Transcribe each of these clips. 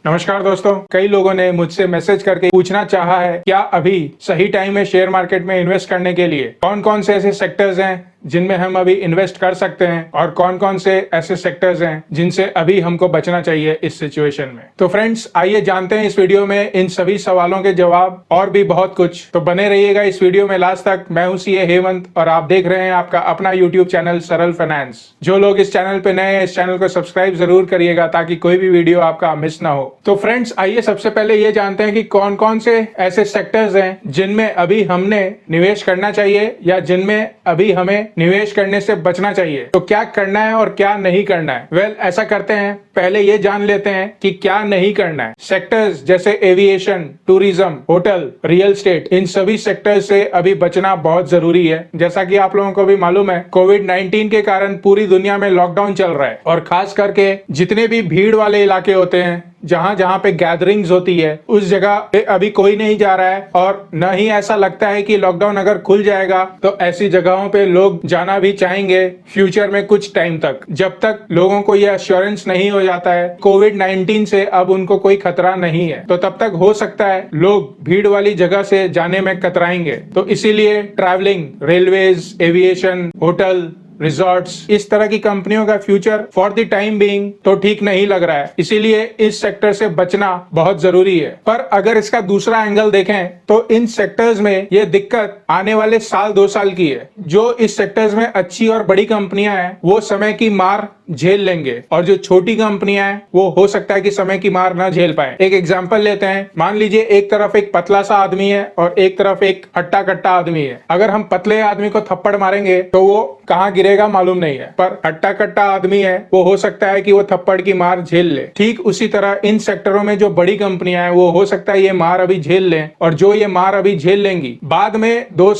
नमस्कार दोस्तों, कई लोगों ने मुझसे मैसेज करके पूछना चाहा है क्या अभी सही टाइम है शेयर मार्केट में इन्वेस्ट करने के लिए। कौन कौन से ऐसे सेक्टर्स हैं जिनमें हम अभी इन्वेस्ट कर सकते हैं और कौन कौन से ऐसे सेक्टर्स हैं जिनसे अभी हमको बचना चाहिए इस सिचुएशन में। तो फ्रेंड्स, आइए जानते हैं इस वीडियो में इन सभी सवालों के जवाब और भी बहुत कुछ। तो बने रहिएगा इस वीडियो में लास्ट तक। मैं हूं सीए हेमंत और आप देख रहे हैं आपका अपना यूट्यूब चैनल सरल फाइनेंस। जो लोग इस चैनल पे नए हैं, इस चैनल को सब्सक्राइब जरूर करिएगा ताकि कोई भी वीडियो आपका मिस ना हो। तो फ्रेंड्स, आइए सबसे पहले ये जानते हैं कि कौन कौन से ऐसे सेक्टर्स हैं जिनमें अभी हमने निवेश करना चाहिए या जिनमें अभी हमें निवेश करने से बचना चाहिए। तो क्या करना है और क्या नहीं करना है। वेल, ऐसा करते हैं, पहले ये जान लेते हैं कि क्या नहीं करना है। सेक्टर्स जैसे aviation, tourism, hotel, real estate, इन सभी सेक्टर से अभी बचना बहुत जरूरी है। जैसा कि आप लोगों को भी मालूम है, कोविड-19 के कारण पूरी दुनिया में लॉकडाउन चल रहा है और खास करके जितने भी भीड़ वाले इलाके होते हैं, जहां जहां पे गैदरिंग्स होती है, उस जगह पे अभी कोई नहीं जा रहा है और न ही ऐसा लगता है कि लॉकडाउन अगर खुल जाएगा तो ऐसी जगहों पे लोग जाना भी चाहेंगे फ्यूचर में कुछ टाइम तक, जब तक लोगों को यह एश्योरेंस नहीं हो जाता है कोविड-19 से अब उनको कोई खतरा नहीं है। तो तब तक हो सकता है लोग भीड़ वाली जगह से जाने में कतराएंगे। तो इसीलिए travelling, railways, aviation, hotel, resorts, इस तरह की कंपनियों का future for the time being तो ठीक नहीं लग रहा है। इसीलिए इस सेक्टर से बचना बहुत जरूरी है। पर अगर इसका दूसरा एंगल देखें तो इन सेक्टर्स में ये दिक्कत आने वाले साल 2 साल की है। जो इस सेक्टर्स में अच्छी और बड़ी कंपनियां हैं वो समय की मार झेल लेंगे और जो छोटी कंपनियां हैं वो हो सकता है कि समय की मार ना झेल पाए। एक एग्जांपल लेते हैं। मान लीजिए एक तरफ एक पतला सा आदमी है और एक तरफ एक हट्टा कट्टा आदमी है। अगर हम पतले आदमी को थप्पड़ मारेंगे तो वो कहाँ गिरेगा मालूम नहीं है, पर हट्टा कट्टा आदमी है वो हो सकता है कि वो थप्पड़ की मार झेल ले। ठीक उसी तरह इन सेक्टरों में जो बड़ी कंपनियां हैं वो हो सकता है ये मार अभी झेल लें, और जो ये मार अभी झेल लेंगी बाद में 2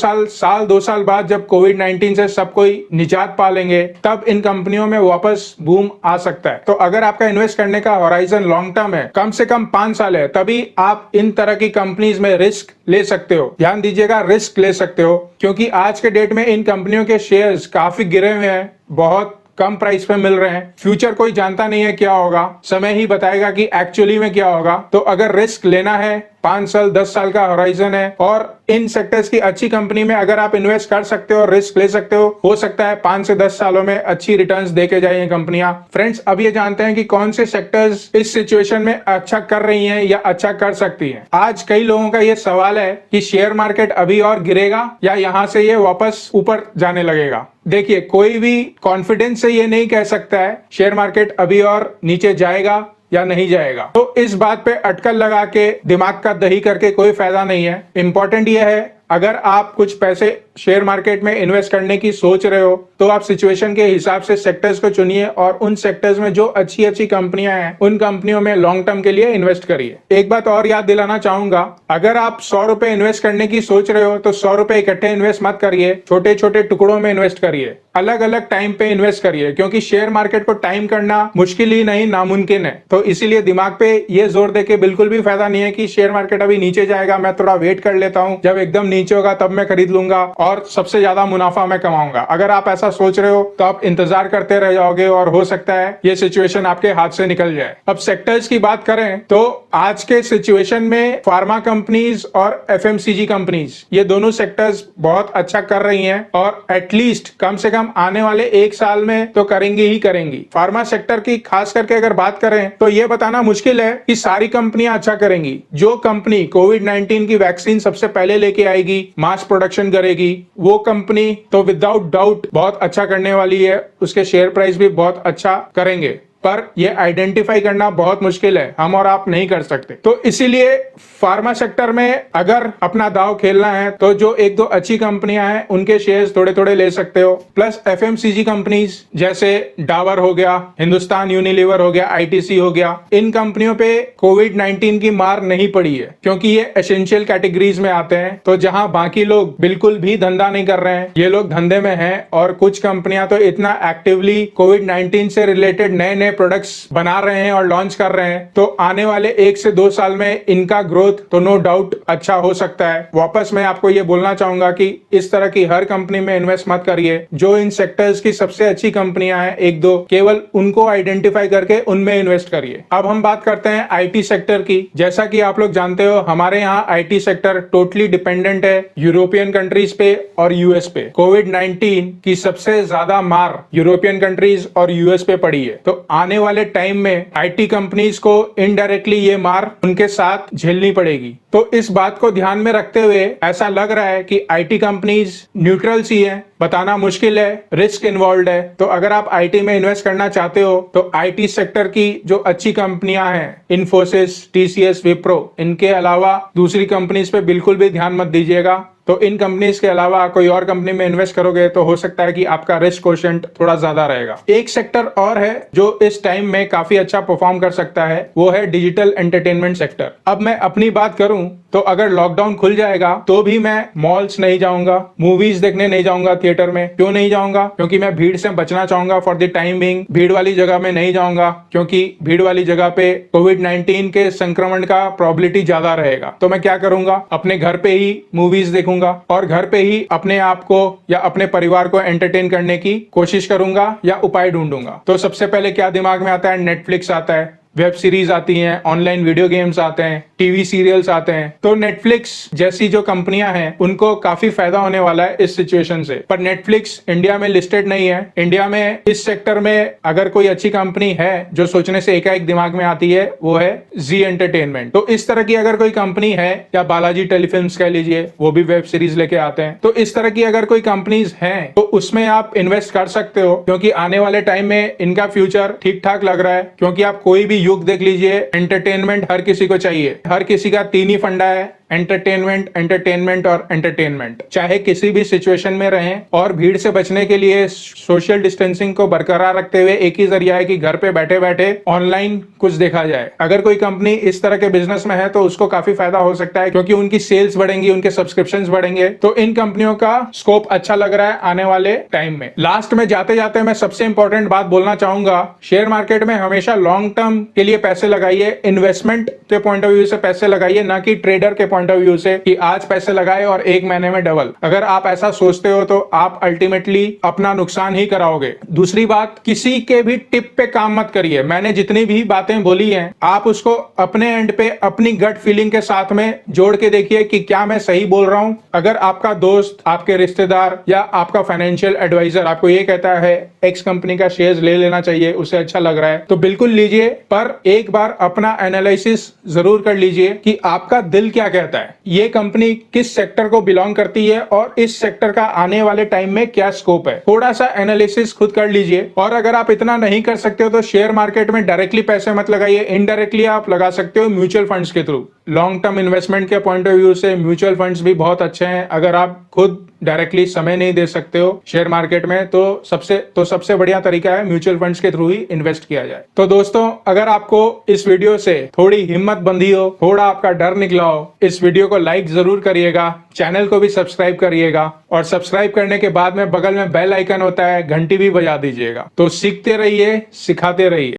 साल बाद जब कोविड-19 से सब कोई निजात पा लेंगे, तब इन कंपनियों में वापस बूम आ सकता है। तो अगर आपका इन्वेस्ट करने का होराइजन लॉन्ग टर्म है, कम से कम 5 साल है, तभी आप इन तरह की कंपनीज में रिस्क ले सकते हो। ध्यान दीजिएगा, रिस्क ले सकते हो, क्योंकि आज के डेट में इन कंपनियों के शेयर्स काफी गिरे हुए हैं, बहुत कम प्राइस पे मिल रहे हैं। फ्यूचर कोई जानता नहीं है क्या होगा, समय ही बताएगा कि एक्चुअली में क्या होगा। तो अगर रिस्क लेना है, 5 साल 10 साल का होराइजन है और इन सेक्टर्स की अच्छी कंपनी में अगर आप इन्वेस्ट कर सकते हो और रिस्क ले सकते हो सकता है 5 से 10 सालों में अच्छी रिटर्न्स देके जाए ये कंपनियां। फ्रेंड्स, अब ये जानते हैं कि कौन से सेक्टर्स इस सिचुएशन में अच्छा कर रही हैं या अच्छा कर सकती हैं। आज कई लोगों का ये सवाल है कि शेयर मार्केट अभी और गिरेगा या यहाँ से ये वापस ऊपर जाने लगेगा। देखिए, कोई भी कॉन्फिडेंस से ये नहीं कह सकता है शेयर मार्केट अभी और नीचे जाएगा या नहीं जाएगा। तो इस बात पे अटकल लगा के दिमाग का दही करके कोई फायदा नहीं है। इंपॉर्टेंट ये है, अगर आप कुछ पैसे शेयर मार्केट में इन्वेस्ट करने की सोच रहे हो तो आप सिचुएशन के हिसाब से सेक्टर्स को चुनिए और उन सेक्टर्स में जो अच्छी अच्छी कंपनियां हैं उन कंपनियों में लॉन्ग टर्म के लिए इन्वेस्ट करिए। एक बात और याद दिलाना चाहूंगा, अगर आप 100 रुपए इन्वेस्ट करने की सोच रहे हो तो 100 रुपए इकट्ठे इन्वेस्ट मत करिए, छोटे छोटे टुकड़ों में इन्वेस्ट करिए, अलग अलग टाइम पे इन्वेस्ट करिए, क्योंकि शेयर मार्केट को टाइम करना मुश्किल ही नहीं नामुमकिन है। तो इसीलिए दिमाग पे ये जोर देके बिल्कुल भी फायदा नहीं है कि शेयर मार्केट अभी नीचे जाएगा, मैं थोड़ा वेट कर लेता हूँ, जब एकदम नीचे होगा तब मैं खरीद लूंगा और सबसे ज्यादा मुनाफा मैं कमाऊंगा। अगर आप ऐसा सोच रहे हो तो आप इंतजार करते रह जाओगे और हो सकता है ये सिचुएशन आपके हाथ से निकल जाए। अब सेक्टर्स की बात करें तो आज के सिचुएशन में फार्मा कंपनीज और एफएमसीजी कंपनीज, ये दोनों सेक्टर्स बहुत अच्छा कर रही हैं और एटलीस्ट कम से कम आने वाले 1 साल में तो करेंगी ही करेंगी। फार्मा सेक्टर की खास करके अगर बात करें तो ये बताना मुश्किल है कि सारी कंपनियां अच्छा करेंगी। जो कंपनी कोविड-19 की वैक्सीन सबसे पहले लेके आएगी, मास प्रोडक्शन करेगी, वो कंपनी तो विदाउट डाउट बहुत अच्छा करने वाली है, उसके शेयर प्राइस भी बहुत अच्छा करेंगे। पर यह आइडेंटिफाई करना बहुत मुश्किल है, हम और आप नहीं कर सकते। तो इसीलिए फार्मा सेक्टर में अगर अपना दाव खेलना है तो जो 1-2 अच्छी कंपनियां हैं उनके शेयर्स थोड़े थोड़े ले सकते हो। प्लस एफएमसीजी कंपनीज जैसे डाबर हो गया, हिंदुस्तान यूनिलीवर हो गया, आईटीसी हो गया, इन कंपनियों पे कोविड-19 की मार नहीं पड़ी है, क्योंकि ये एसेंशियल कैटेगरीज में आते हैं। तो जहां बाकी लोग बिल्कुल भी धंधा नहीं कर रहे हैं, ये लोग धंधे में हैं और कुछ कंपनियां तो इतना एक्टिवली कोविड-19 से रिलेटेड नए नए प्रोडक्ट्स बना रहे हैं और लॉन्च कर रहे हैं, तो आने वाले 1 से 2 साल में इनका ग्रोथ तो नो डाउट अच्छा हो सकता है। वापस मैं आपको ये बोलना चाहूंगा कि इस तरह की हर कंपनी में इन्वेस्ट मत करिए। जो इन सेक्टर्स की सबसे अच्छी कंपनियां हैं, 1-2 केवल उनको आइडेंटिफाई करके उनमें इन्वेस्ट करिए। अब हम बात करते हैं आईटी सेक्टर की। जैसा कि आप लोग जानते हो, हमारे यहाँ आईटी सेक्टर टोटली डिपेंडेंट है यूरोपियन कंट्रीज पे और यूएस पे। कोविड-19 की सबसे ज्यादा मार यूरोपियन कंट्रीज और यूएस पे पड़ी है, तो आने वाले टाइम में आईटी कंपनीज को इनडायरेक्टली ये मार उनके साथ झेलनी पड़ेगी। तो इस बात को ध्यान में रखते हुए ऐसा लग रहा है कि आईटी कंपनीज न्यूट्रल सी है, बताना मुश्किल है, रिस्क इन्वॉल्व है। तो अगर आप आईटी में इन्वेस्ट करना चाहते हो तो आईटी सेक्टर की जो अच्छी कंपनियां हैं, इन्फोसिस, टीसीएस, विप्रो, इनके अलावा दूसरी कंपनीज पे बिल्कुल भी ध्यान मत दीजिएगा। तो इन कंपनीज के अलावा कोई और कंपनी में इन्वेस्ट करोगे तो हो सकता है कि आपका रिस्क कोशेंट थोड़ा ज्यादा रहेगा। एक सेक्टर और है जो इस टाइम में काफी अच्छा परफॉर्म कर सकता है, वो है डिजिटल एंटरटेनमेंट सेक्टर। अब मैं अपनी बात करूं तो अगर लॉकडाउन खुल जाएगा तो भी मैं मॉल्स नहीं जाऊंगा, मूवीज देखने नहीं जाऊंगा थिएटर में। क्यों नहीं जाऊंगा? क्योंकि मैं भीड़ से बचना चाहूंगा फॉर द टाइम बिंग। भीड़ वाली जगह में नहीं जाऊंगा क्योंकि भीड़ वाली जगह पे कोविड-19 के संक्रमण का प्रोबेबिलिटी ज्यादा रहेगा। तो मैं क्या करूंगा, अपने घर पे ही मूवीज देखूंगा और घर पे ही अपने आप को या अपने परिवार को एंटरटेन करने की कोशिश करूंगा या उपाय ढूंढूंगा। तो सबसे पहले क्या दिमाग में आता है? नेटफ्लिक्स आता है, वेब सीरीज आती हैं, ऑनलाइन वीडियो गेम्स आते हैं, टीवी सीरियल्स आते हैं। तो नेटफ्लिक्स जैसी जो कंपनियां हैं उनको काफी फायदा होने वाला है इस सिचुएशन से। पर नेटफ्लिक्स इंडिया में लिस्टेड नहीं है। इंडिया में इस सेक्टर में अगर कोई अच्छी कंपनी है जो सोचने से एकाएक दिमाग में आती है, वो है जी एंटरटेनमेंट। तो इस तरह की अगर कोई कंपनी है, या बालाजी टेलीफिल्म्स कह लीजिए, वो भी वेब सीरीज लेके आते हैं। तो इस तरह की अगर कोई कंपनीज हैं तो उसमें आप इन्वेस्ट कर सकते हो, क्योंकि आने वाले टाइम में इनका फ्यूचर ठीक ठाक लग रहा है। क्योंकि आप कोई भी युग देख लीजिए, एंटरटेनमेंट हर किसी को चाहिए। हर किसी का 3 ही फंडा है, एंटरटेनमेंट, एंटरटेनमेंट और एंटरटेनमेंट। चाहे किसी भी सिचुएशन में रहें, और भीड़ से बचने के लिए सोशल डिस्टेंसिंग को बरकरार रखते हुए एक ही जरिया है कि घर पे बैठे बैठे ऑनलाइन कुछ देखा जाए। अगर कोई कंपनी इस तरह के बिजनेस में है तो उसको काफी फायदा हो सकता है, क्योंकि उनकी सेल्स बढ़ेंगी, उनके सब्सक्रिप्शंस बढ़ेंगे। तो इन कंपनियों का स्कोप अच्छा लग रहा है आने वाले टाइम में। लास्ट में जाते जाते मैं सबसे इंपॉर्टेंट बात बोलना चाहूंगा, शेयर मार्केट में हमेशा लॉन्ग टर्म के लिए पैसे लगाइए, इन्वेस्टमेंट के पॉइंट ऑफ व्यू से पैसे लगाइए, ना कि ट्रेडर के पॉइंट ऑफ व्यू से कि आज पैसे लगाए और 1 महीने में डबल। अगर आप ऐसा सोचते हो तो आप अल्टीमेटली अपना नुकसान ही कराओगे। दूसरी बात, किसी के भी टिप पे काम मत करिए। मैंने जितनी भी बातें बोली हैं, आप उसको अपने एंड पे अपनी गट फीलिंग के साथ में जोड़ के देखिए कि क्या मैं सही बोल रहा हूं। अगर आपका दोस्त, आपके रिश्तेदार या आपका फाइनेंशियल एडवाइजर आपको ये कहता है एक्स कंपनी का शेयर्स ले लेना चाहिए, उसे अच्छा लग रहा है, तो बिल्कुल लीजिए। पर एक बार अपना एनालिसिस जरूर कर लीजिए कि आपका दिल क्या कहता है, ये कंपनी किस सेक्टर को बिलोंग करती है और इस सेक्टर का आने वाले टाइम में क्या स्कोप है। थोड़ा सा एनालिसिस खुद कर लीजिए। और अगर आप इतना नहीं कर सकते हो तो शेयर मार्केट में डायरेक्टली पैसे मत लगाइए, इनडायरेक्टली आप लगा सकते हो म्यूचुअल फंड्स के थ्रू। लॉन्ग टर्म इन्वेस्टमेंट के पॉइंट ऑफ व्यू से म्यूचुअल फंड्स भी बहुत अच्छे हैं। अगर आप खुद डायरेक्टली समय नहीं दे सकते हो शेयर मार्केट में, तो सबसे बढ़िया तरीका है म्यूचुअल फंड्स के थ्रू ही इन्वेस्ट किया जाए। तो दोस्तों, अगर आपको इस वीडियो से थोड़ी हिम्मत बंधी हो, थोड़ा आपका डर निकला हो, इस वीडियो को लाइक जरूर करिएगा, चैनल को भी सब्सक्राइब करिएगा, और सब्सक्राइब करने के बाद में बगल में बेल आइकन होता है, घंटी भी बजा दीजिएगा। तो सीखते रहिए, सिखाते रहिए।